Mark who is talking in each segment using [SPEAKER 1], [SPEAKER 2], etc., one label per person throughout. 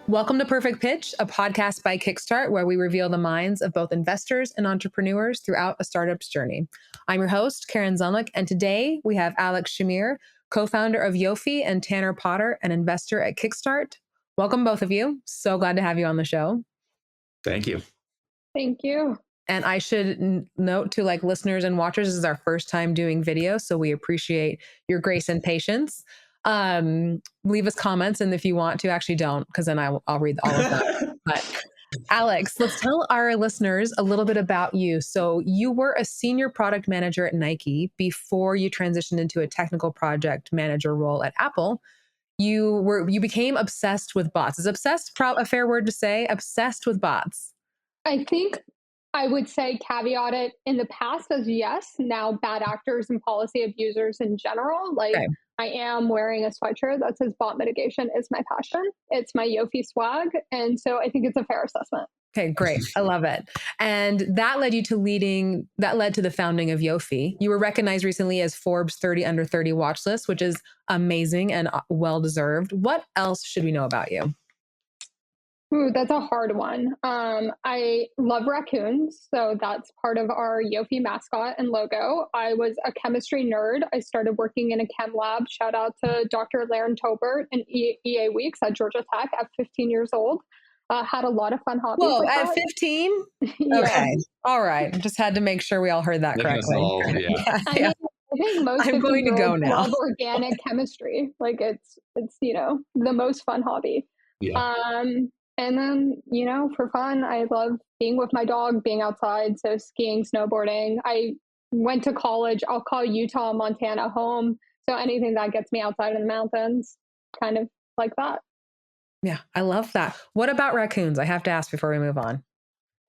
[SPEAKER 1] Welcome to Perfect Pitch, a podcast by Kickstart, where we reveal the minds of both investors and entrepreneurs throughout a startup's journey. I'm your host, Karen Zelnick, and today we have Alex Shamir, co-founder of Yofi, and Tanner Potter, an investor at Kickstart. Welcome, both of you. So glad to have you on the show.
[SPEAKER 2] Thank you.
[SPEAKER 3] Thank you.
[SPEAKER 1] And I should note to listeners and watchers, this is our first time doing video, so we appreciate your grace and patience. Leave us comments, and if you want to, actually don't, because then I'll read all of them. But Alex, let's tell our listeners a little bit about you. So you were a senior product manager at Nike before you transitioned into a technical project manager role at Apple. You became obsessed with bots. Is obsessed a fair word to say? Obsessed with bots.
[SPEAKER 3] I think I would say caveat it in the past as yes. Now bad actors and policy abusers in general. Okay. I am wearing a sweatshirt that says bot mitigation is my passion. It's my Yofi swag. And so I think it's a fair assessment.
[SPEAKER 1] Okay, great. I love it. And that led to the founding of Yofi. You were recognized recently as Forbes 30 Under 30 watch list, which is amazing and well-deserved. What else should we know about you?
[SPEAKER 3] Ooh, that's a hard one. I love raccoons, so that's part of our Yofi mascot and logo. I was a chemistry nerd. I started working in a chem lab. Shout out to Dr. Laren Tobert and EA Weeks at Georgia Tech at 15 years old. Had a lot of fun hobbies.
[SPEAKER 1] Whoa, at 15?
[SPEAKER 3] Yeah.
[SPEAKER 1] Okay. All right. Just had to make sure we all heard that correctly.
[SPEAKER 3] I think most
[SPEAKER 1] I'm going to go now.
[SPEAKER 3] Love organic chemistry. It's the most fun hobby.
[SPEAKER 2] Yeah.
[SPEAKER 3] And then, for fun, I love being with my dog, being outside. So skiing, snowboarding. I went to college. I'll call Utah, Montana home. So anything that gets me outside in the mountains, kind of like that.
[SPEAKER 1] Yeah, I love that. What about raccoons? I have to ask before we move on.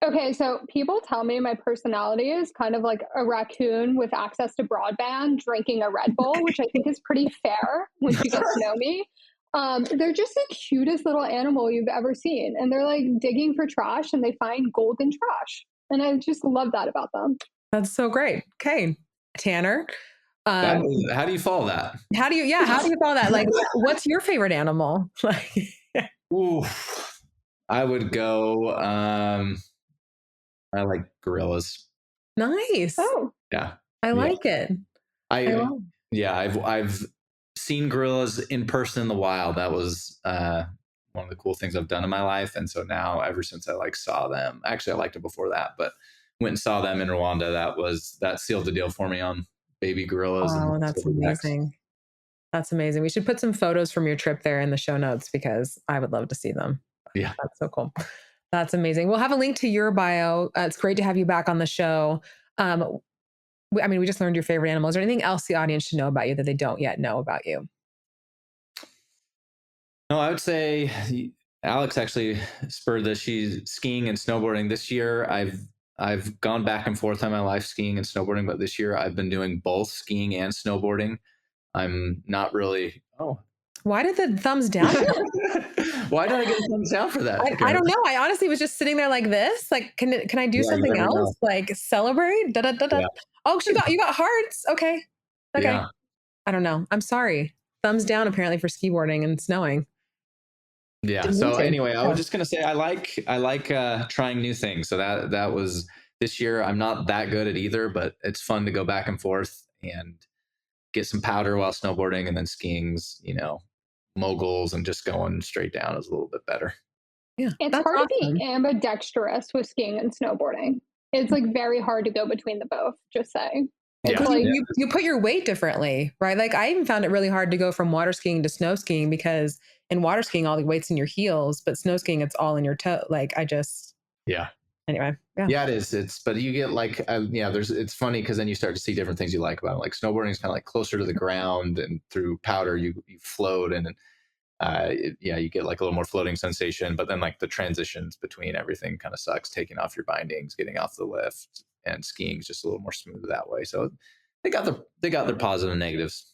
[SPEAKER 3] Okay, so people tell me my personality is kind of like a raccoon with access to broadband drinking a Red Bull, which I think is pretty fair once you get to know me. They're just the cutest little animal you've ever seen. And they're digging for trash and they find gold in trash. And I just love that about them.
[SPEAKER 1] That's so great. Okay. Tanner.
[SPEAKER 2] How do you follow that?
[SPEAKER 1] How do you follow that? What's your favorite animal?
[SPEAKER 2] Ooh, I would go, I like gorillas.
[SPEAKER 1] Nice.
[SPEAKER 3] Oh.
[SPEAKER 2] Yeah.
[SPEAKER 1] I like it.
[SPEAKER 2] I've seen gorillas in person in the wild. That was one of the cool things I've done in my life. And so now, ever since I saw them, actually I liked it before that, but went and saw them in Rwanda. That sealed the deal for me on baby gorillas.
[SPEAKER 1] Oh, that's amazing. That's amazing. We should put some photos from your trip there in the show notes because I would love to see them.
[SPEAKER 2] Yeah.
[SPEAKER 1] That's so cool. That's amazing. We'll have a link to your bio. It's great to have you back on the show. We just learned your favorite animal. Is there anything else the audience should know about you that they don't yet know about you?
[SPEAKER 2] No, I would say Alex actually spurred this. She's skiing and snowboarding this year. I've gone back and forth on my life skiing and snowboarding, but this year I've been doing both skiing and snowboarding. I'm not really. Oh,
[SPEAKER 1] why did the thumbs down?
[SPEAKER 2] Why did I get a thumbs down for that?
[SPEAKER 1] I don't know. I honestly was just sitting there like this. Can I do something else? Celebrate? Da, da, da, da. Yeah. Oh, you got hearts. Okay. Yeah. I don't know. I'm sorry. Thumbs down apparently for skiboarding and snowing.
[SPEAKER 2] Yeah. So anyway, I was just gonna say I like trying new things. So that was this year. I'm not that good at either, but it's fun to go back and forth and get some powder while snowboarding, and then skiing's, moguls and just going straight down is a little bit better.
[SPEAKER 1] Yeah.
[SPEAKER 3] It's hard to be ambidextrous with skiing and snowboarding. It's very hard to go between the both, just saying. It's
[SPEAKER 1] you put your weight differently, right? I even found it really hard to go from water skiing to snow skiing because in water skiing, all the weight's in your heels, but snow skiing, it's all in your toe. Anyway.
[SPEAKER 2] Yeah, it is. But you get it's funny because then you start to see different things you like about it. Snowboarding is kind of closer to the ground, and through powder, you float, and you get a little more floating sensation. But then the transitions between everything kind of sucks. Taking off your bindings, getting off the lift, and skiing is just a little more smooth that way. So they got their positives and negatives.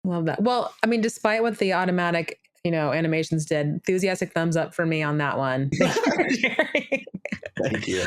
[SPEAKER 1] Love that. Well, despite what the automatic animations did, enthusiastic thumbs up for me on that one.
[SPEAKER 2] Thank you.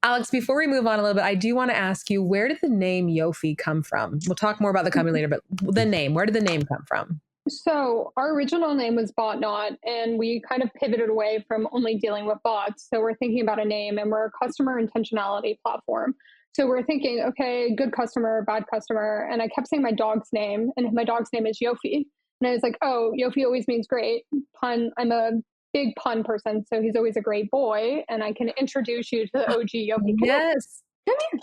[SPEAKER 1] Alex, before we move on a little bit, I do want to ask you, where did the name Yofi come from? We'll talk more about the company later, but the name, where did the name come from?
[SPEAKER 3] So our original name was Botnot, and we kind of pivoted away from only dealing with bots. So we're thinking about a name, and we're a customer intentionality platform. So we're thinking, okay, good customer, bad customer. And I kept saying my dog's name, and my dog's name is Yofi. And I was like, oh, Yofi always means great. Pun. I'm a big pun person, so he's always a great boy. And I can introduce you to the OG Yofi.
[SPEAKER 1] Yes.
[SPEAKER 3] Come here.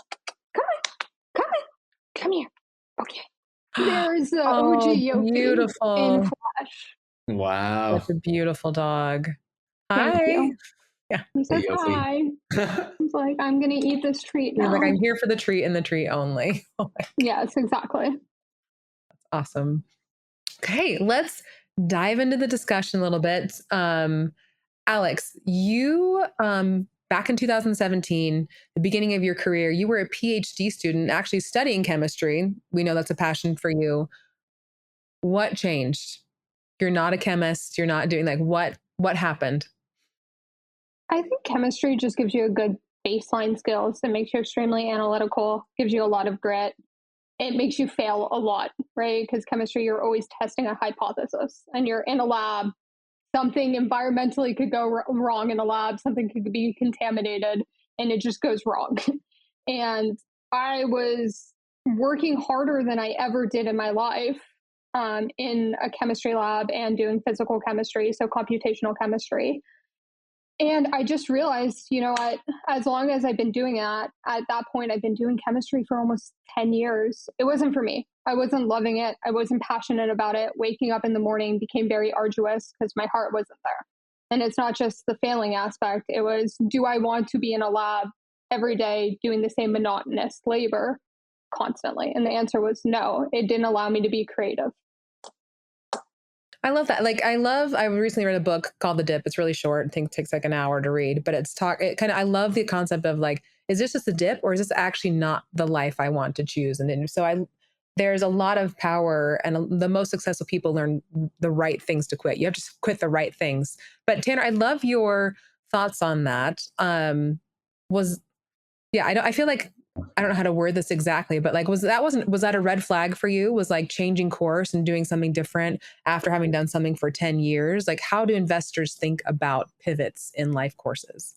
[SPEAKER 3] Come here. Come here. Come here. Okay. There's the OG Yofi
[SPEAKER 1] beautiful.
[SPEAKER 3] in flesh.
[SPEAKER 2] Wow.
[SPEAKER 1] That's a beautiful dog.
[SPEAKER 3] Thank
[SPEAKER 1] Hi.
[SPEAKER 3] you.
[SPEAKER 1] Yeah.
[SPEAKER 3] He says
[SPEAKER 2] Yofi.
[SPEAKER 3] hi. He's like, I'm going to eat this treat now.
[SPEAKER 1] He's like, I'm here for the treat and the treat only.
[SPEAKER 3] Yes, exactly.
[SPEAKER 1] That's awesome. Okay, let's dive into the discussion a little bit. Alex, you back in 2017, the beginning of your career, you were a PhD student actually studying chemistry. We know that's a passion for you. What changed? You're not a chemist. You're not doing what happened?
[SPEAKER 3] I think chemistry just gives you a good baseline skills. It makes you extremely analytical, gives you a lot of grit. It makes you fail a lot, right? Because chemistry, you're always testing a hypothesis and you're in a lab. Something environmentally could go wrong in a lab, something could be contaminated, and it just goes wrong. And I was working harder than I ever did in my life in a chemistry lab and doing physical chemistry, so computational chemistry. And I just realized, as long as I've been doing that, at that point, I've been doing chemistry for almost 10 years. It wasn't for me. I wasn't loving it. I wasn't passionate about it. Waking up in the morning became very arduous because my heart wasn't there. And it's not just the failing aspect. It was, do I want to be in a lab every day doing the same monotonous labor constantly? And the answer was no. It didn't allow me to be creative.
[SPEAKER 1] I love that. I recently read a book called The Dip. It's really short. I think it takes like an hour to read, but I love the concept of is this just a dip or is this actually not the life I want to choose? And so there's a lot of power, and the most successful people learn the right things to quit. You have to quit the right things. But Tanner, I love your thoughts on that. I feel like, I don't know how to word this exactly, but was that a red flag for you? Was changing course and doing something different after having done something for 10 years? How do investors think about pivots in life courses?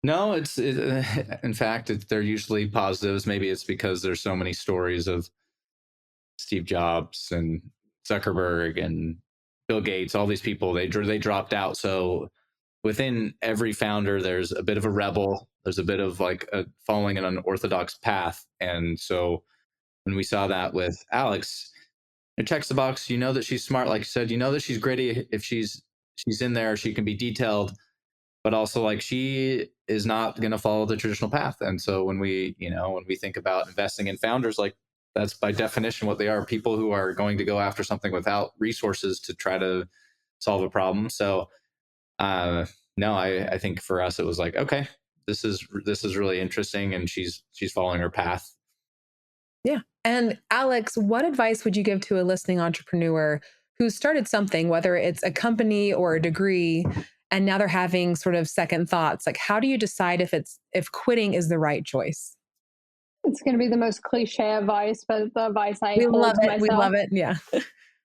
[SPEAKER 2] No, in fact, they're usually positives. Maybe it's because there's so many stories of Steve Jobs and Zuckerberg and Bill Gates, all these people, they dropped out. So within every founder, there's a bit of a rebel. There's a bit of following an unorthodox path. And so when we saw that with Alex, it checks the box. You know that she's smart, like you said. You know that she's gritty. If she's in there, she can be detailed, but also she is not going to follow the traditional path. And so when we think about investing in founders, that's by definition what they are: people who are going to go after something without resources to try to solve a problem. So no, I think for us it was okay, this is really interesting, and she's following her path.
[SPEAKER 1] Yeah. And Alex, what advice would you give to a listening entrepreneur who started something, whether it's a company or a degree, and now they're having sort of second thoughts? How do you decide if quitting is the right choice?
[SPEAKER 3] It's going to be the most cliche advice, but the advice I hold
[SPEAKER 1] love
[SPEAKER 3] to
[SPEAKER 1] it.
[SPEAKER 3] myself.
[SPEAKER 1] We love it. Yeah.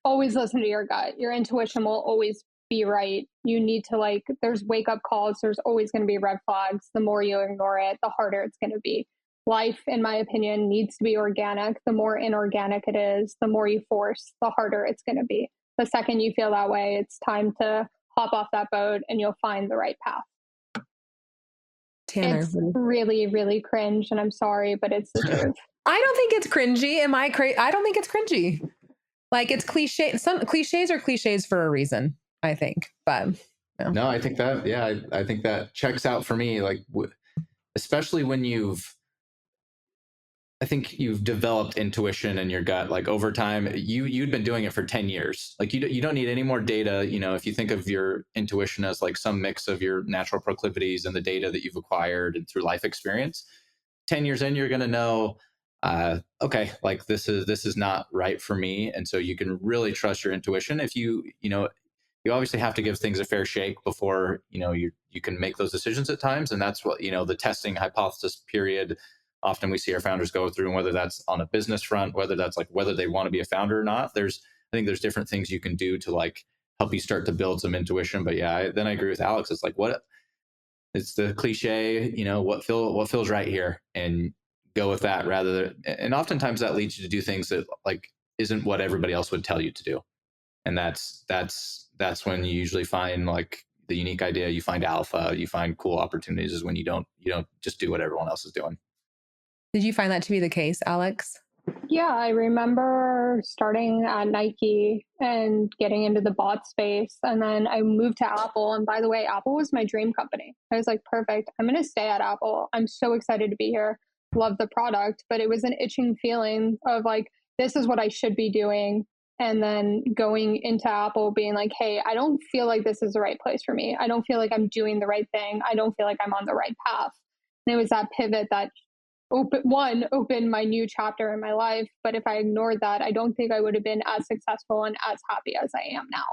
[SPEAKER 3] Always listen to your gut. Your intuition will always be right. You need to there's wake up calls. There's always going to be red flags. The more you ignore it, the harder it's going to be. Life, in my opinion, needs to be organic. The more inorganic it is, the more you force, the harder it's going to be. The second you feel that way, it's time to hop off that boat and you'll find the right path.
[SPEAKER 1] Tanner.
[SPEAKER 3] It's really, really cringe, and I'm sorry, but it's the truth.
[SPEAKER 1] I don't think it's cringy. I don't think it's cringy. It's cliche. Some cliches are cliches for a reason, I think. But
[SPEAKER 2] no, I think that, I think that checks out for me. Especially when I think you've developed intuition in your gut. Over time, you'd been doing it for 10 years. You don't need any more data. If you think of your intuition as some mix of your natural proclivities and the data that you've acquired and through life experience, 10 years in, you're going to know, okay, this is not right for me. And so you can really trust your intuition. If you obviously have to give things a fair shake before, you can make those decisions at times. And that's what, the testing hypothesis period often we see our founders go through, and whether that's on a business front, whether that's whether they want to be a founder or not, there's I think there's different things you can do to like help you start to build some intuition. But yeah, then I agree with Alex. It's like, what, it's the cliche, what feels right here, and go with that rather than, and oftentimes that leads you to do things that like isn't what everybody else would tell you to do. And that's when you usually find like the unique idea, you find alpha, you find cool opportunities, is when you don't just do what everyone else is doing.
[SPEAKER 1] Did you find that to be the case, Alex?
[SPEAKER 3] Yeah, I remember starting at Nike and getting into the bot space. And then I moved to Apple. And by the way, Apple was my dream company. I was like, perfect. I'm going to stay at Apple. I'm so excited to be here. Love the product. But it was an itching feeling of like, this is what I should be doing. And then going into Apple being like, hey, I don't feel like this is the right place for me. I don't feel like I'm doing the right thing. I don't feel like I'm on the right path. And it was that pivot that opened my new chapter in my life. But if I ignored that, I don't think I would have been as successful and as happy as I am now.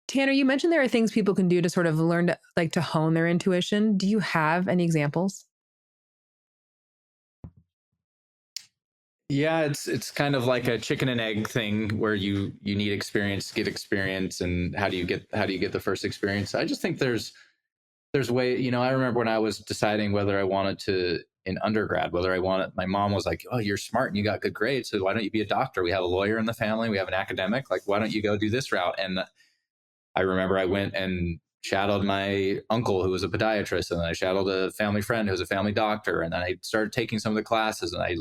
[SPEAKER 1] Tanner, you mentioned there are things people can do to sort of learn to hone their intuition. Do you have any examples?
[SPEAKER 2] Yeah, it's kind of like a chicken and egg thing where you need experience to get experience, and how do you get the first experience? I just think there's way, I remember when I was deciding whether I wanted to, in undergrad, my mom was like, oh, you're smart and you got good grades, so why don't you be a doctor? We have a lawyer in the family, we have an academic, like why don't you go do this route? And I remember I went and shadowed my uncle who was a podiatrist, and then I shadowed a family friend who was a family doctor, and then I started taking some of the classes, and I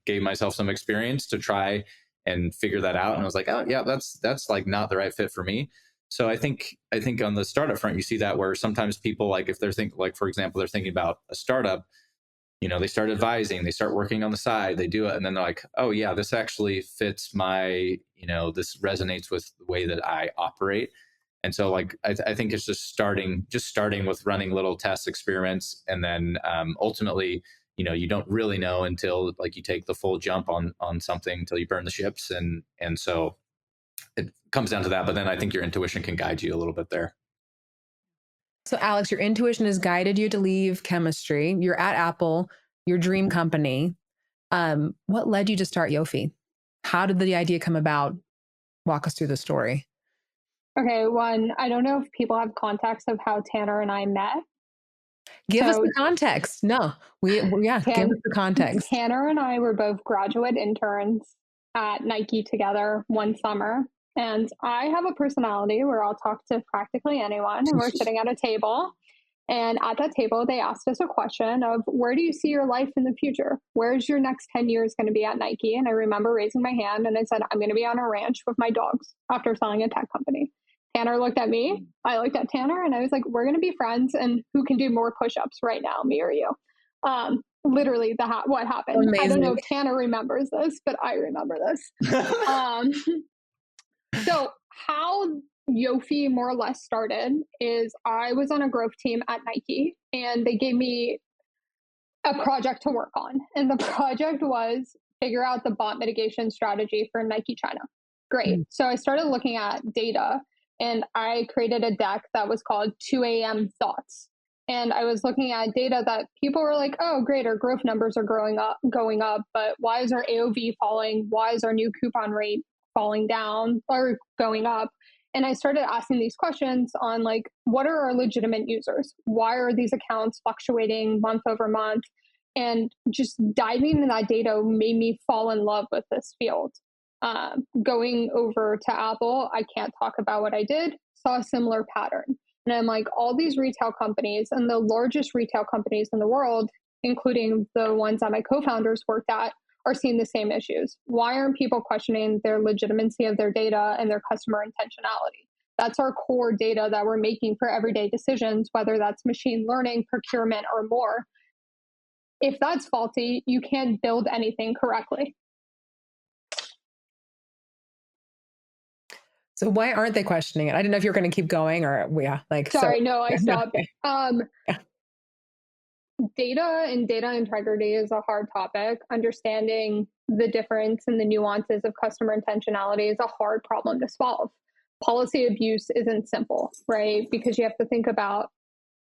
[SPEAKER 2] gave myself some experience to try and figure that out. And I was like, oh yeah, that's like not the right fit for me. So I think on the startup front, you see that where sometimes people, like if they're for example, they're thinking about a startup, they start advising, they start working on the side, they do it. And then they're like, oh yeah, this actually fits my, this resonates with the way that I operate. And so like, I think it's just starting with running little test experiments. And then ultimately, you don't really know until like you take the full jump on something until you burn the ships. And so it comes down to that. But then I think your intuition can guide you a little bit there.
[SPEAKER 1] So Alex, your intuition has guided you to leave chemistry. You're at Apple, your dream company. What led you to start Yofi? How did the idea come about? Walk us through the story.
[SPEAKER 3] Okay, one, I don't know if people have context of how Tanner and I met.
[SPEAKER 1] Give us the context. No, give us the context.
[SPEAKER 3] Tanner and I were both graduate interns at Nike together one summer. And I have a personality where I'll talk to practically anyone. And we're sitting at a table. And at that table, they asked us a question of, where do you see your life in the future? Where's your next 10 years going to be at Nike? And I remember raising my hand and I said, I'm going to be on a ranch with my dogs after selling a tech company. Tanner looked at me, I looked at Tanner, and I was like, we're going to be friends, and who can do more push-ups right now, me or you? Literally what happened. Amazing. I don't know if Tanner remembers this, but I remember this. So how Yofi more or less started is I was on a growth team at Nike, and they gave me a project to work on. And the project was figure out the bot mitigation strategy for Nike China. Great. So I started looking at data, and I created a deck that was called 2 a.m. Thoughts. And I was looking at data that people were like, oh, great, our growth numbers are going up, but why is our AOV falling? Why is our new coupon rate falling down or going up? And I started asking these questions on like, what are our legitimate users? Why are these accounts fluctuating month over month? And just diving into that data made me fall in love with this field. Going over to Apple, I can't talk about what I did, saw a similar pattern. And I'm like, all these retail companies and the largest retail companies in the world, including the ones that my co-founders worked at, are seeing the same issues. Why aren't people questioning their legitimacy of their data and their customer intentionality? That's our core data that we're making for everyday decisions, whether that's machine learning, procurement, or more. If that's faulty, you can't build anything correctly.
[SPEAKER 1] So why aren't they questioning it? I didn't know if you were going to keep going or
[SPEAKER 3] Sorry, no, I stopped. Data and data integrity is a hard topic. Understanding the difference and the nuances of customer intentionality is a hard problem to solve. Policy abuse isn't simple, right? Because you have to think about,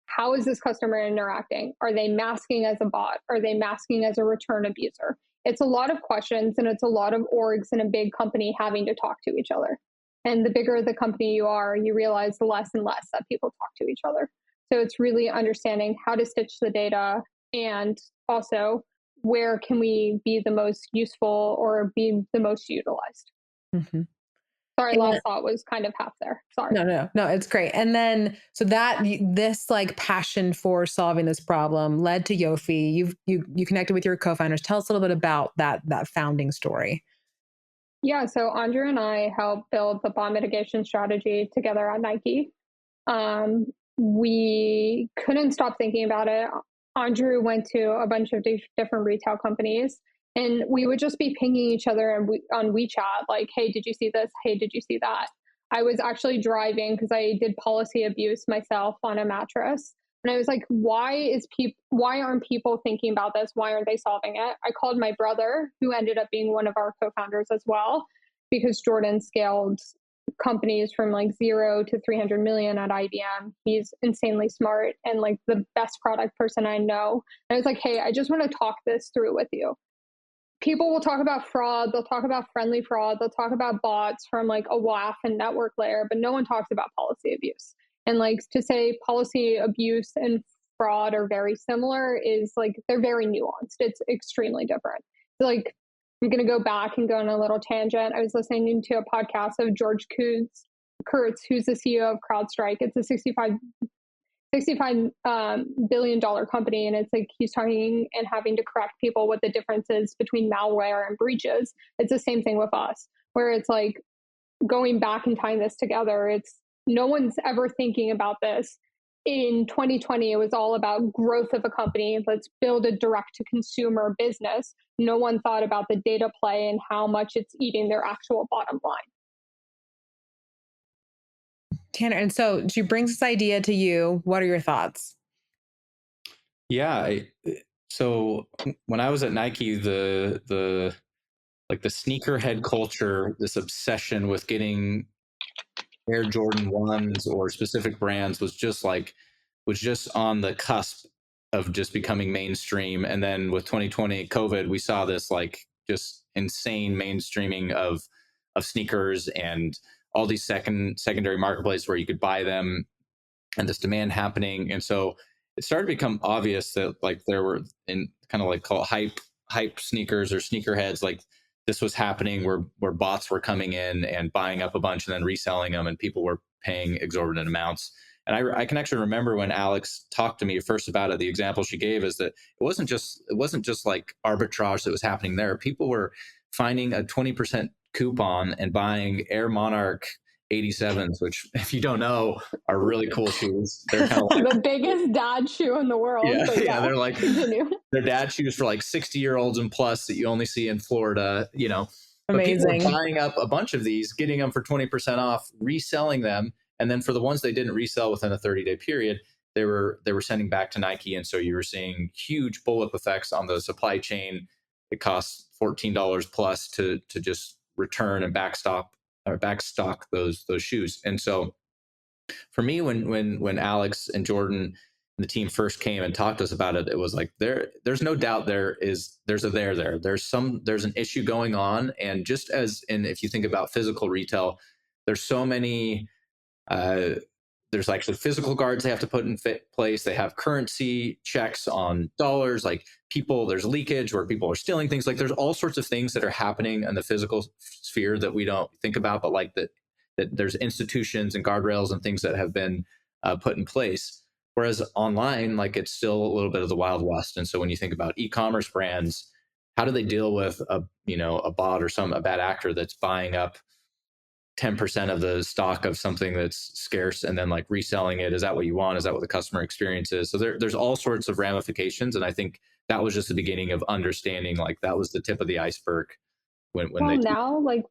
[SPEAKER 3] how is this customer interacting? Are they masking as a bot? Are they masking as a return abuser? it's a lot of questions and it's a lot of orgs in a big company having to talk to each other. And the bigger the company you are, you realize the less and less that people talk to each other. So it's really understanding how to stitch the data, and also where can we be the most useful or be the most utilized.
[SPEAKER 1] Mm-hmm.
[SPEAKER 3] Sorry, last thought was kind of half there. Sorry.
[SPEAKER 1] No, it's great. And then, so that this like passion for solving this problem led to Yofi. You connected with your co-founders. Tell us a little bit about that founding story.
[SPEAKER 3] Yeah, so Andrew and I helped build the bot mitigation strategy together at Nike. We couldn't stop thinking about it. Andrew went to a bunch of different retail companies, and we would just be pinging each other on WeChat, like, hey, did you see this? Hey, did you see that? I was actually driving because I did policy abuse myself on a mattress. And I was like, why aren't people thinking about this? Why aren't they solving it? I called my brother, who ended up being one of our co-founders as well, because Jordan scaled companies from like 0 to 300 million at IBM. He's insanely smart and like the best product person I know. And I was like, hey, I just want to talk this through with you. People will talk about fraud. They'll talk about friendly fraud. They'll talk about bots from like a WAF and network layer, but no one talks about policy abuse. And like to say policy abuse and fraud are very similar is like, they're very nuanced. It's extremely different. Like, I'm going to go back and go on a little tangent. I was listening to a podcast of George Kurtz, who's the CEO of CrowdStrike. It's a $65 billion company. And it's like he's talking and having to correct people what the difference is between malware and breaches. It's the same thing with us, where it's like going back and tying this together. It's no one's ever thinking about this. In 2020, it was all about growth of a company. Let's build a direct to consumer business. No one thought about the data play and how much it's eating their actual bottom line.
[SPEAKER 1] Tanner, and so she brings this idea to you. What are your thoughts?
[SPEAKER 2] Yeah. So when I was at Nike, the sneakerhead culture, this obsession with getting Air Jordan 1s or specific brands was just on the cusp of just becoming mainstream. And then with 2020 COVID, we saw this like just insane mainstreaming of sneakers and all these secondary marketplaces where you could buy them, and this demand happening. And so it started to become obvious that like there were in kind of like call it hype sneakers or sneakerheads, like this was happening where bots were coming in and buying up a bunch and then reselling them, and people were paying exorbitant amounts. And I can actually remember when Alex talked to me first about it, the example she gave is that it wasn't just like arbitrage that was happening there. People were finding a 20% coupon and buying Air Monarch 87s, which if you don't know are really cool shoes. They're kind of like
[SPEAKER 3] the biggest dad shoe in the world.
[SPEAKER 2] Yeah, they're like they're dad shoes for like 60-year-olds and plus that you only see in Florida, But people were buying up a bunch of these, getting them for 20% off, reselling them, and then for the ones they didn't resell within a 30-day period, they were sending back to Nike, and so you were seeing huge bullwhip effects on the supply chain. It costs $14 plus to just return and backstock those shoes. And so for me, when Alex and Jordan and the team first came and talked to us about it, it was like there's no doubt there's an issue going on. And just as if you think about physical retail, there's so many there's actually physical guards they have to put in place. They have currency checks on dollars, like there's leakage where people are stealing things. Like there's all sorts of things that are happening in the physical sphere that we don't think about, but like that there's institutions and guardrails and things that have been put in place. Whereas online, like it's still a little bit of the Wild West. And so when you think about e-commerce brands, how do they deal with a bot or a bad actor that's buying up 10% of the stock of something that's scarce and then like reselling it? Is that what you want? Is that what the customer experience is? So there's all sorts of ramifications. And I think that was just the beginning of understanding, like that was the tip of the iceberg
[SPEAKER 3] now like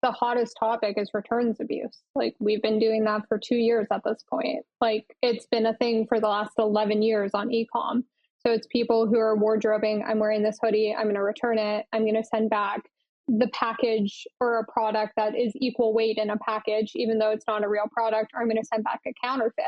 [SPEAKER 3] the hottest topic is returns abuse. Like we've been doing that for 2 years at this point. Like it's been a thing for the last 11 years on e-com. So it's people who are wardrobing, I'm wearing this hoodie, I'm going to return it, I'm going to send back the package or a product that is equal weight in a package, even though it's not a real product, or I'm going to send back a counterfeit.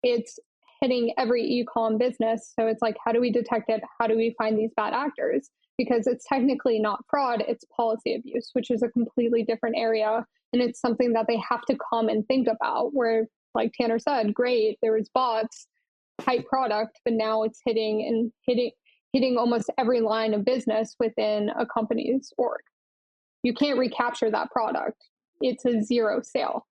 [SPEAKER 3] It's hitting every e-com business. So it's like, how do we detect it? How do we find these bad actors? Because it's technically not fraud, it's policy abuse, which is a completely different area. And it's something that they have to come and think about, where, like Tanner said, great, there was bots, type product, but now it's hitting almost every line of business within a company's org. You can't recapture that product. It's a zero sale.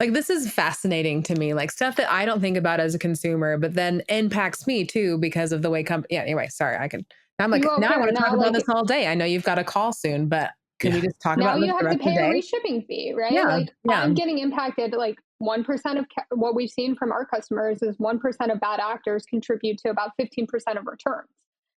[SPEAKER 1] Like, this is fascinating to me, like stuff that I don't think about as a consumer, but then impacts me too because of the way yeah, anyway, sorry, I'm like, now I want to talk about this all day. I know you've got a call soon, but can we just talk
[SPEAKER 3] now
[SPEAKER 1] about this
[SPEAKER 3] you have to pay a reshipping fee, right?
[SPEAKER 1] Yeah,
[SPEAKER 3] like I'm getting impacted. Like 1% of what we've seen from our customers is 1% of bad actors contribute to about 15% of returns.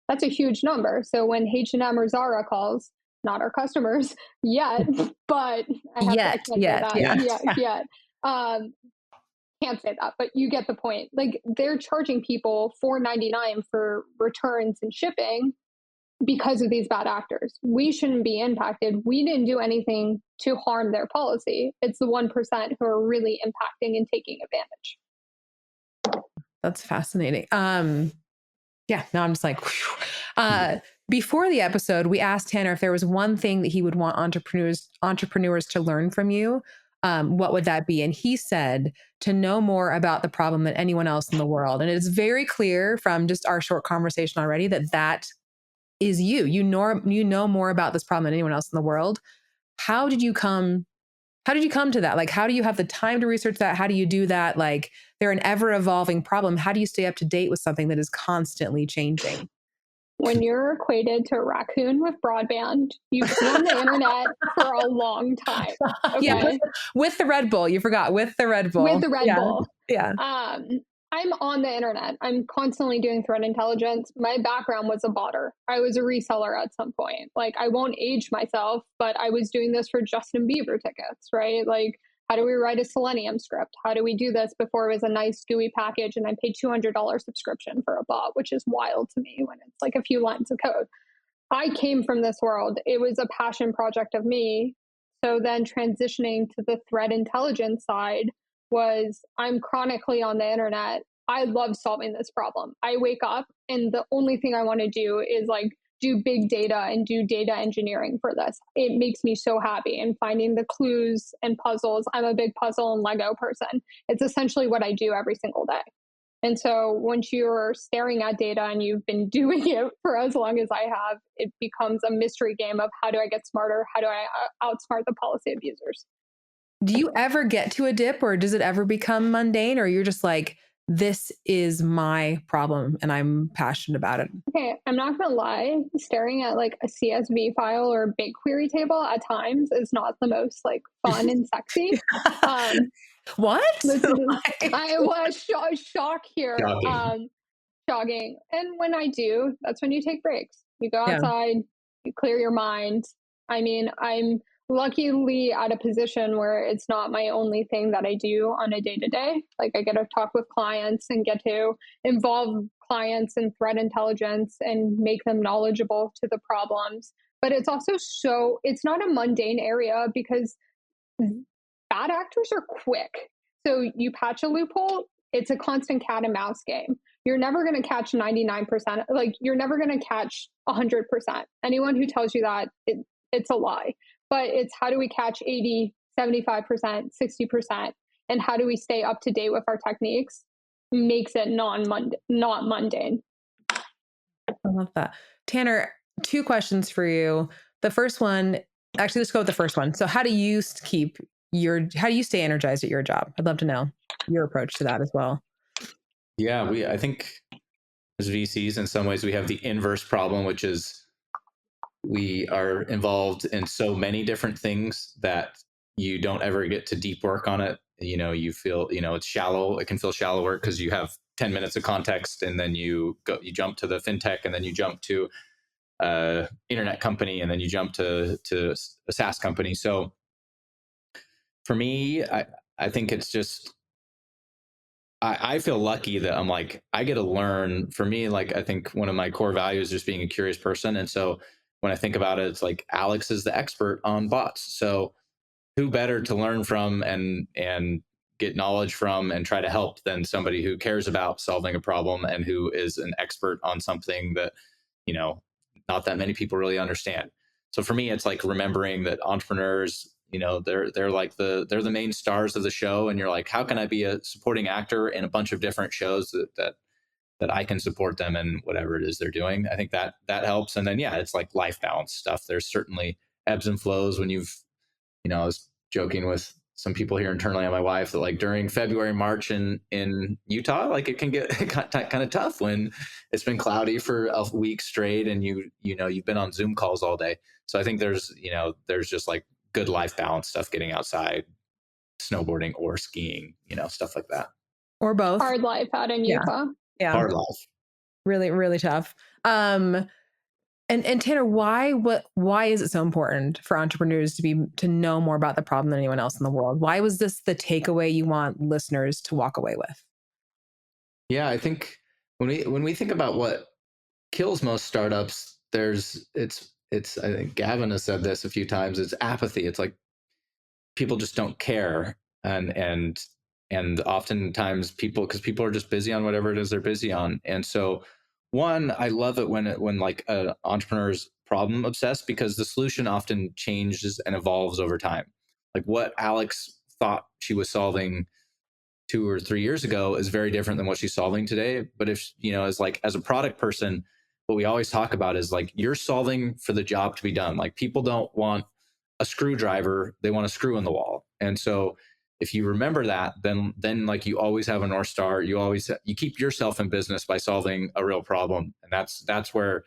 [SPEAKER 3] That's a huge number. So when H&M or Zara calls, not our customers yet, but I can't say that yet. Can't say that, but you get the point. Like, they're charging people $4.99 for returns and shipping because of these bad actors. We shouldn't be impacted. We didn't do anything to harm their policy. It's the 1% who are really impacting and taking advantage.
[SPEAKER 1] That's fascinating. Yeah, now I'm just like, before the episode, we asked Tanner if there was one thing that he would want entrepreneurs to learn from you. What would that be? And he said to know more about the problem than anyone else in the world. And it's very clear from just our short conversation already that is you. You know more about this problem than anyone else in the world. How did you come to that? Like, how do you have the time to research that? How do you do that? Like, they're an ever evolving problem. How do you stay up to date with something that is constantly changing?
[SPEAKER 3] When you're equated to a raccoon with broadband, you've been on the internet for a long time. Okay?
[SPEAKER 1] Yeah, with the Red Bull. You forgot, with the Red Bull.
[SPEAKER 3] With the Red Bull.
[SPEAKER 1] Yeah.
[SPEAKER 3] I'm on the internet. I'm constantly doing threat intelligence. My background was a botter. I was a reseller at some point. Like, I won't age myself, but I was doing this for Justin Bieber tickets, right? Like, how do we write a Selenium script? How do we do this before it was a nice GUI package and I paid $200 subscription for a bot, which is wild to me when it's like a few lines of code. I came from this world. It was a passion project of me. So then transitioning to the threat intelligence side was, I'm chronically on the internet. I love solving this problem. I wake up and the only thing I want to do is like do big data and do data engineering for this. It makes me so happy, and finding the clues and puzzles. I'm a big puzzle and Lego person. It's essentially what I do every single day. And so once you're staring at data and you've been doing it for as long as I have, it becomes a mystery game of how do I get smarter? How do I outsmart the policy abusers?
[SPEAKER 1] Do you ever get to a dip, or does it ever become mundane, or you're just like, this is my problem and I'm passionate about it?
[SPEAKER 3] Okay, I'm not going to lie. Staring at like a CSV file or a BigQuery table at times is not the most like fun and sexy.
[SPEAKER 1] What?
[SPEAKER 3] I was shocked here. Jogging. And when I do, that's when you take breaks. You go outside, you clear your mind. I mean, I'm luckily at a position where it's not my only thing that I do on a day-to-day. Like, I get to talk with clients and get to involve clients in threat intelligence and make them knowledgeable to the problems. But it's also it's not a mundane area because bad actors are quick. So you patch a loophole, it's a constant cat and mouse game. You're never going to catch 99%. Like, you're never going to catch 100%. Anyone who tells you that, it's a lie. But it's how do we catch 80, 75%, 60%, and how do we stay up to date with our techniques makes it not mundane.
[SPEAKER 1] I love that. Tanner, 2 questions for you. The first one, actually, let's go with the first one. So how do you stay energized at your job? I'd love to know your approach to that as well.
[SPEAKER 2] Yeah, I think as VCs, in some ways, we have the inverse problem, which is we are involved in so many different things that you don't ever get to deep work on it. You feel, it's shallow. It can feel shallow work because you have 10 minutes of context, and then you jump to the fintech, and then you jump to internet company, and then you jump to a SaaS company. So for me, I think it's just, I feel lucky that I'm like, I get to learn. For me, like, I think one of my core values is just being a curious person. And so when I think about it, it's like Alex is the expert on bots. So who better to learn from and get knowledge from and try to help than somebody who cares about solving a problem and who is an expert on something that, you know, not that many people really understand. So for me, it's like remembering that entrepreneurs, you know, they're like they're the main stars of the show, and you're like, how can I be a supporting actor in a bunch of different shows that I can support them in whatever it is they're doing. I think that helps. And then yeah, it's like life balance stuff. There's certainly ebbs and flows when you've, you know, I was joking with some people here internally on my wife that like during February, March in Utah, like it can get kind of tough when it's been cloudy for a week straight and you know, you've been on Zoom calls all day. So I think there's, you know, there's just like good life balance stuff, getting outside, snowboarding or skiing, you know, stuff like that.
[SPEAKER 1] Or both.
[SPEAKER 3] Hard life out in Utah.
[SPEAKER 1] Yeah.
[SPEAKER 2] Hard life.
[SPEAKER 1] Really, really tough. And Tanner, why is it so important for entrepreneurs to know more about the problem than anyone else in the world? Why was this the takeaway you want listeners to walk away with?
[SPEAKER 2] Yeah, I think when we think about what kills most startups, it's I think Gavin has said this a few times, it's apathy. It's like people just don't care, and oftentimes because people are just busy on whatever it is they're busy on. And so one, I love it when like an entrepreneur's problem obsessed, because the solution often changes and evolves over time. Like what Alex thought she was solving 2 or 3 years ago is very different than what she's solving today. But if, you know, as a product person, what we always talk about is like, you're solving for the job to be done. Like people don't want a screwdriver, they want a screw in the wall. And so if you remember that, then like you always have a North Star. You keep yourself in business by solving a real problem. And that's where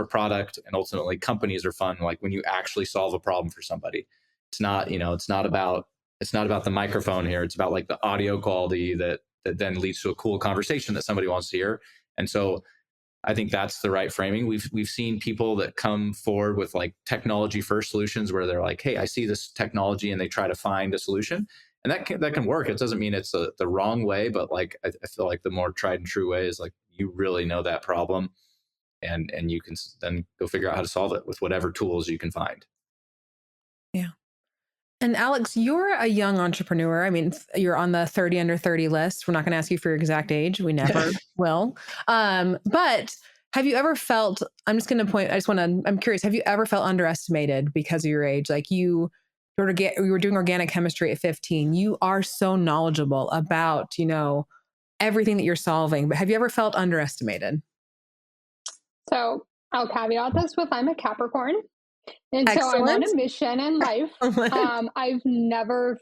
[SPEAKER 2] product and ultimately companies are fun. Like when you actually solve a problem for somebody. It's not, you know, it's not about the microphone here. It's about like the audio quality that then leads to a cool conversation that somebody wants to hear. And so I think that's the right framing. We've seen people that come forward with like technology first solutions where they're like, hey, I see this technology, and they try to find a solution. And that can work. It doesn't mean it's the wrong way, but like I feel like the more tried and true way is like you really know that problem, and you can then go figure out how to solve it with whatever tools you can find.
[SPEAKER 1] Yeah. And Alex, you're a young entrepreneur. I mean, you're on the 30 under 30 list. We're not going to ask you for your exact age. We never will. But have you ever felt, I'm curious, have you ever felt underestimated because of your age? Like you were doing organic chemistry at 15. You are so knowledgeable about, you know, everything that you're solving, but have you ever felt underestimated?
[SPEAKER 3] So I'll caveat this with I'm a Capricorn. And
[SPEAKER 1] Excellent.
[SPEAKER 3] so I'm on a mission in life. I've never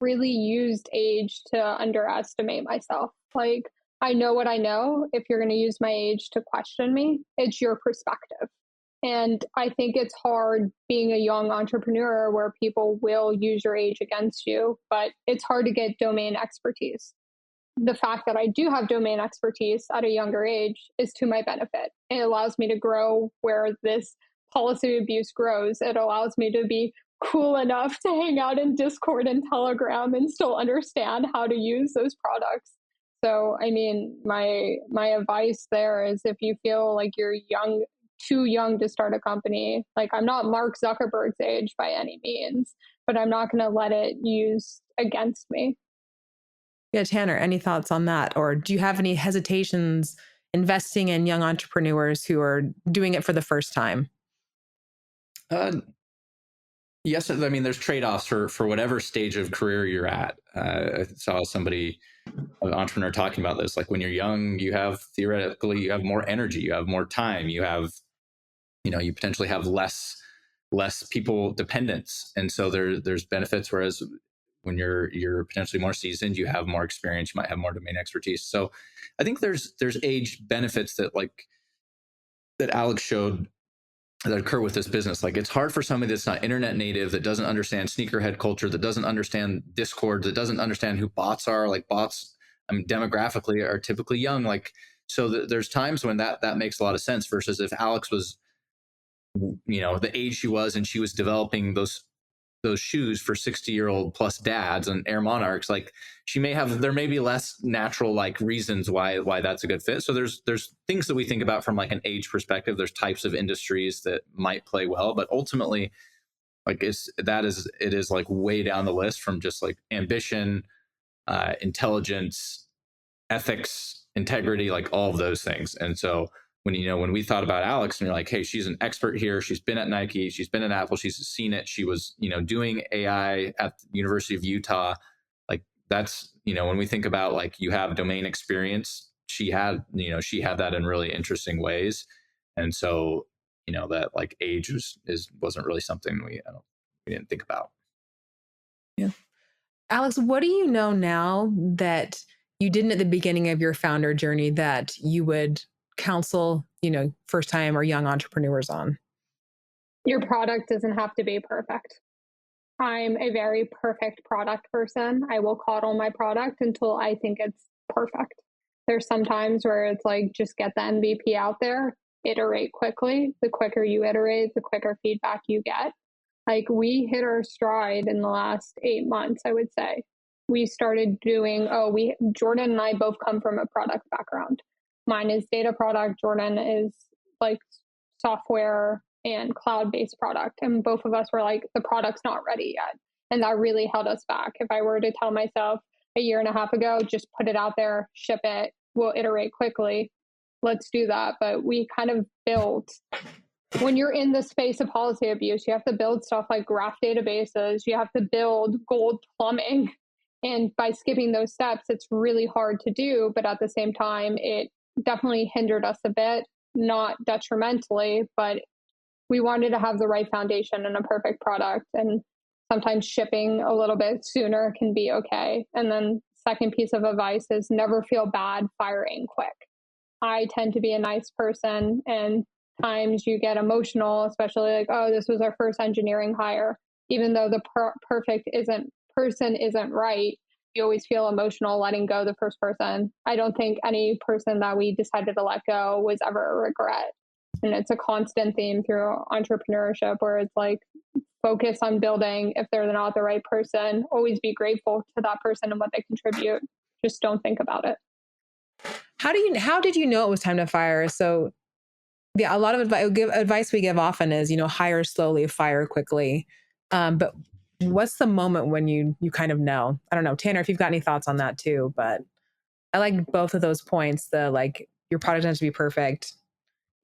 [SPEAKER 3] really used age to underestimate myself. Like, I know what I know. If you're going to use my age to question me, it's your perspective. And I think it's hard being a young entrepreneur where people will use your age against you, but it's hard to get domain expertise. The fact that I do have domain expertise at a younger age is to my benefit. It allows me to grow where this policy abuse grows. It allows me to be cool enough to hang out in Discord and Telegram and still understand how to use those products. So, I mean, my advice there is if you feel like you're too young to start a company, like I'm not Mark Zuckerberg's age by any means, but I'm not going to let it use against me.
[SPEAKER 1] Yeah, Tanner, any thoughts on that? Or do you have any hesitations investing in young entrepreneurs who are doing it for the first time?
[SPEAKER 2] Yes, I mean, there's trade-offs for whatever stage of career you're at. I saw an entrepreneur talking about this. Like when you're young, you have more energy, you have more time, you potentially have less people dependence, and so there's benefits. Whereas when you're potentially more seasoned, you have more experience, you might have more domain expertise. So I think there's age benefits that Alex showed that occur with this business. Like it's hard for somebody that's not internet native, that doesn't understand sneakerhead culture, that doesn't understand Discord, that doesn't understand who bots are. Like bots, I mean, demographically are typically young. Like, so there's times when that makes a lot of sense versus if Alex was, the age she was and she was developing those shoes for 60-year-old plus dads and Air Monarchs, like there may be less natural like reasons why that's a good fit. So there's things that we think about from like an age perspective. There's types of industries that might play well, but ultimately like it is like way down the list from just like ambition, intelligence, ethics, integrity, like all of those things. And so when we thought about Alex and you're like, hey, she's an expert here. She's been at Nike. She's been at Apple. She's seen it. She was, doing AI at the University of Utah. Like that's, when we think about like you have domain experience, she had that in really interesting ways. And so, that like age wasn't really something we didn't think about.
[SPEAKER 1] Yeah. Alex, what do you know now that you didn't at the beginning of your founder journey that you would counsel, first time or young entrepreneurs on?
[SPEAKER 3] Your product doesn't have to be perfect. I'm a very perfect product person. I will coddle my product until I think it's perfect. There's some times where it's like, just get the MVP out there, iterate quickly. The quicker you iterate, the quicker feedback you get. Like we hit our stride in the last 8 months, I would say. We started doing, Jordan and I both come from a product background. Mine is data product. Jordan is like software and cloud-based product. And both of us were like, the product's not ready yet. And that really held us back. If I were to tell myself a year and a half ago, just put it out there, ship it, we'll iterate quickly, let's do that. But we kind of built, when you're in the space of policy abuse, you have to build stuff like graph databases, you have to build gold plumbing. And by skipping those steps, it's really hard to do. But at the same time, it definitely hindered us a bit, not detrimentally, but we wanted to have the right foundation and a perfect product. And sometimes shipping a little bit sooner can be okay. And then second piece of advice is never feel bad firing quick. I tend to be a nice person, and times you get emotional, especially like, oh, this was our first engineering hire. Even though the person isn't right, you always feel emotional letting go the first person. I don't think any person that we decided to let go was ever a regret. And it's a constant theme through entrepreneurship where it's like, focus on building. If they're not the right person, always be grateful to that person and what they contribute. Just don't think about it.
[SPEAKER 1] How did you know it was time to fire? So a lot of advice we give often is, hire slowly, fire quickly. But what's the moment when you kind of know? I don't know, Tanner, if you've got any thoughts on that too, but I like both of those points. The like, your product has to be perfect.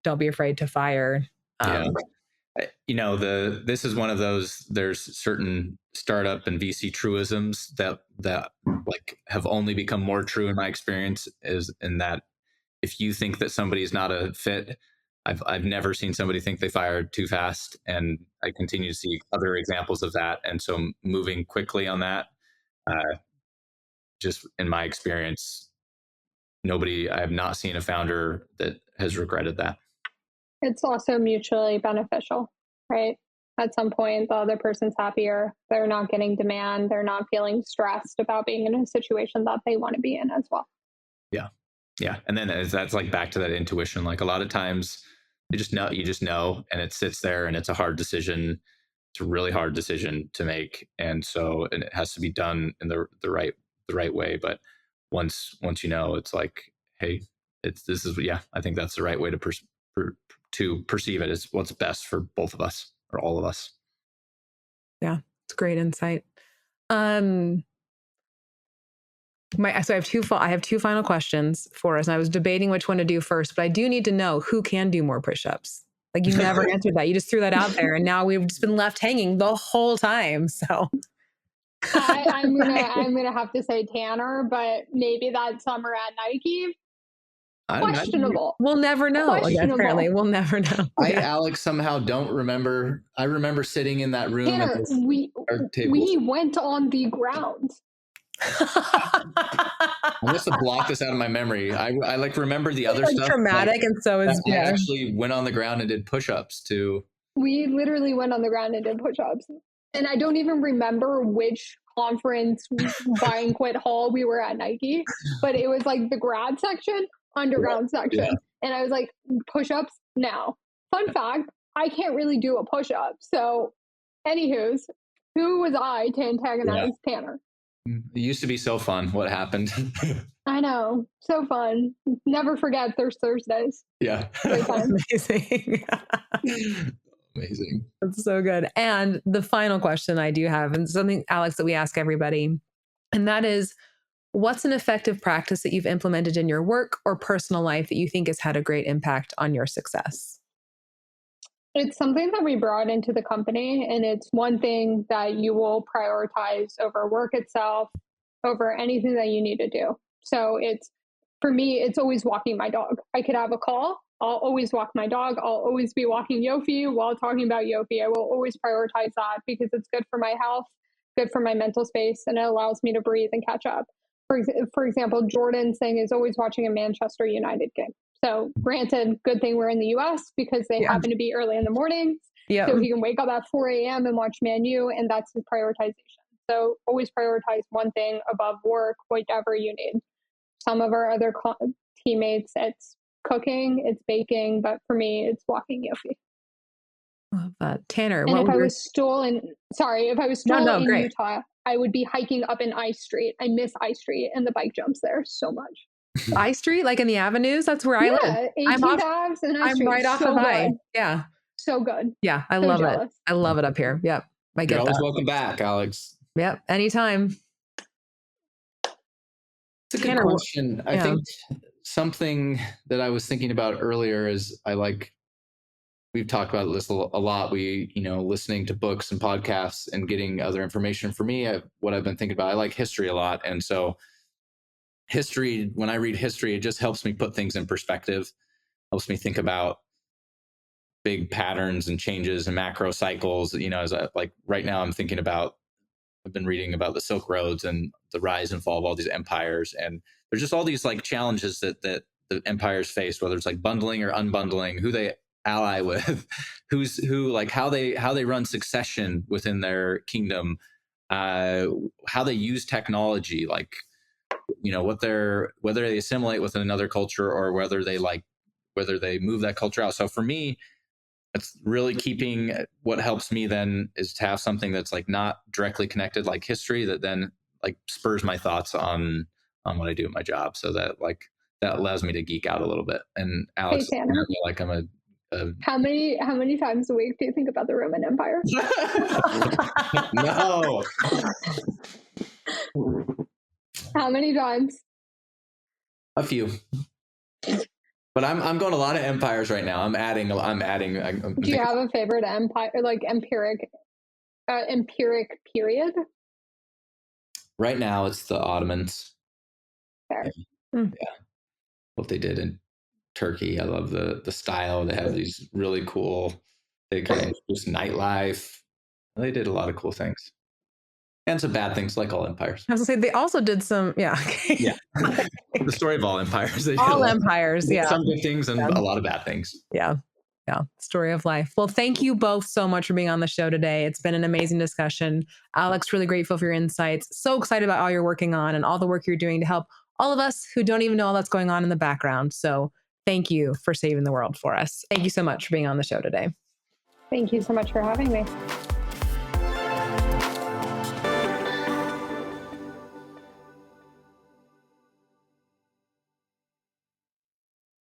[SPEAKER 1] Don't be afraid to fire.
[SPEAKER 2] This is one of those, there's certain startup and VC truisms that like have only become more true in my experience, is in that if you think that somebody is not a fit, I've never seen somebody think they fired too fast. And I continue to see other examples of that. And so moving quickly on that, just in my experience, I have not seen a founder that has regretted that.
[SPEAKER 3] It's also mutually beneficial, right? At some point, the other person's happier. They're not getting demand. They're not feeling stressed about being in a situation that they want to be in as well.
[SPEAKER 2] Yeah. Yeah. And then that's like back to that intuition. Like a lot of times you just know, and it sits there and it's a hard decision. It's a really hard decision to make. And it has to be done in the right way. But once it's like, hey, I think that's the right way to perceive it, is what's best for both of us or all of us.
[SPEAKER 1] Yeah, it's great insight. So I have two final questions for us, and I was debating which one to do first, but I do need to know who can do more push-ups. Like you never answered that. You just threw that out there, and now we've just been left hanging the whole time. So
[SPEAKER 3] I'm gonna have to say Tanner, but maybe that summer at Nike. Questionable.
[SPEAKER 1] We'll never know. Apparently, we'll never know.
[SPEAKER 2] Alex, somehow don't remember. I remember sitting in that room.
[SPEAKER 3] Tanner, we went on the ground.
[SPEAKER 2] I must have blocked this out of my memory. I like remember the other stuff.
[SPEAKER 1] Traumatic, and so is.
[SPEAKER 2] I actually went on the ground and did push-ups too.
[SPEAKER 3] We literally went on the ground and did push-ups, and I don't even remember which conference banquet hall we were at Nike, but it was like the grad section, underground section. And I was like, push-ups now. Fun fact, I can't really do a push-up. So anywho's, who was I to antagonize Tanner?
[SPEAKER 2] It used to be so fun. What happened?
[SPEAKER 3] I know. So fun. Never forget Thursdays.
[SPEAKER 2] Yeah.
[SPEAKER 1] Amazing.
[SPEAKER 2] Amazing.
[SPEAKER 1] That's so good. And the final question I do have, and something, Alex, that we ask everybody, and that is, what's an effective practice that you've implemented in your work or personal life that you think has had a great impact on your success?
[SPEAKER 3] It's something that we brought into the company, and it's one thing that you will prioritize over work itself, over anything that you need to do. So it's, for me, it's always walking my dog. I could have a call. I'll always walk my dog. I'll always be walking Yofi while talking about Yofi. I will always prioritize that because it's good for my health, good for my mental space, and it allows me to breathe and catch up. For example, Jordan's thing is always watching a Manchester United game. So granted, good thing we're in the US because they happen to be early in the morning. So he can wake up at 4 a.m. and watch Man U, and that's his prioritization. So always prioritize one thing above work, whatever you need. Some of our other teammates, it's cooking, it's baking, but for me, it's walking Yofi.
[SPEAKER 1] Love that. Tanner,
[SPEAKER 3] and if I was still in Utah, I would be hiking up in I Street. I miss I Street and the bike jumps there so much.
[SPEAKER 1] I Street, like in the avenues, that's where I live.
[SPEAKER 3] 18th Ave and I Street.
[SPEAKER 1] I'm right off of I. Yeah.
[SPEAKER 3] So good.
[SPEAKER 1] Yeah, I love it. I love it up here. Yep. I get that.
[SPEAKER 2] You're always welcome back, Alex.
[SPEAKER 1] Yep. Anytime.
[SPEAKER 2] It's a good question. I think something that I was thinking about earlier is we've talked about this a lot. Listening to books and podcasts and getting other information. For me, what I've been thinking about, I like history a lot. And so history, when I read history, it just helps me put things in perspective, helps me think about big patterns and changes and macro cycles. As right now I've been reading about the Silk Roads and the rise and fall of all these empires. And there's just all these challenges that the empires face, whether it's bundling or unbundling, who they ally with, how they run succession within their kingdom, how they use technology, whether they assimilate within another culture or whether they move that culture out. So for me, it's really keeping, what helps me then is to have something that's not directly connected, like history, that then spurs my thoughts on what I do at my job. So that that allows me to geek out a little bit. And Alex,
[SPEAKER 3] hey, Tanner,
[SPEAKER 2] I'm a
[SPEAKER 3] how many times a week do you think about the Roman Empire?
[SPEAKER 2] No.
[SPEAKER 3] How many times?
[SPEAKER 2] A few. But I'm going a lot of empires right now. I'm adding.
[SPEAKER 3] Do you have a favorite empire, empiric period?
[SPEAKER 2] Right now, it's the Ottomans.
[SPEAKER 3] Fair.
[SPEAKER 2] Yeah. What they did in Turkey, I love the style. They have these really cool. They kind of introduced nightlife. They did a lot of cool things. And some bad things, like all empires.
[SPEAKER 1] I was gonna say they also did some,
[SPEAKER 2] Yeah. The story of all empires.
[SPEAKER 1] All empires, yeah.
[SPEAKER 2] Some good things and a lot of bad things.
[SPEAKER 1] Yeah. Story of life. Well, thank you both so much for being on the show today. It's been an amazing discussion. Alex, really grateful for your insights. So excited about all you're working on and all the work you're doing to help all of us who don't even know all that's going on in the background. So thank you for saving the world for us. Thank you so much for being on the show today.
[SPEAKER 3] Thank you so much for having me.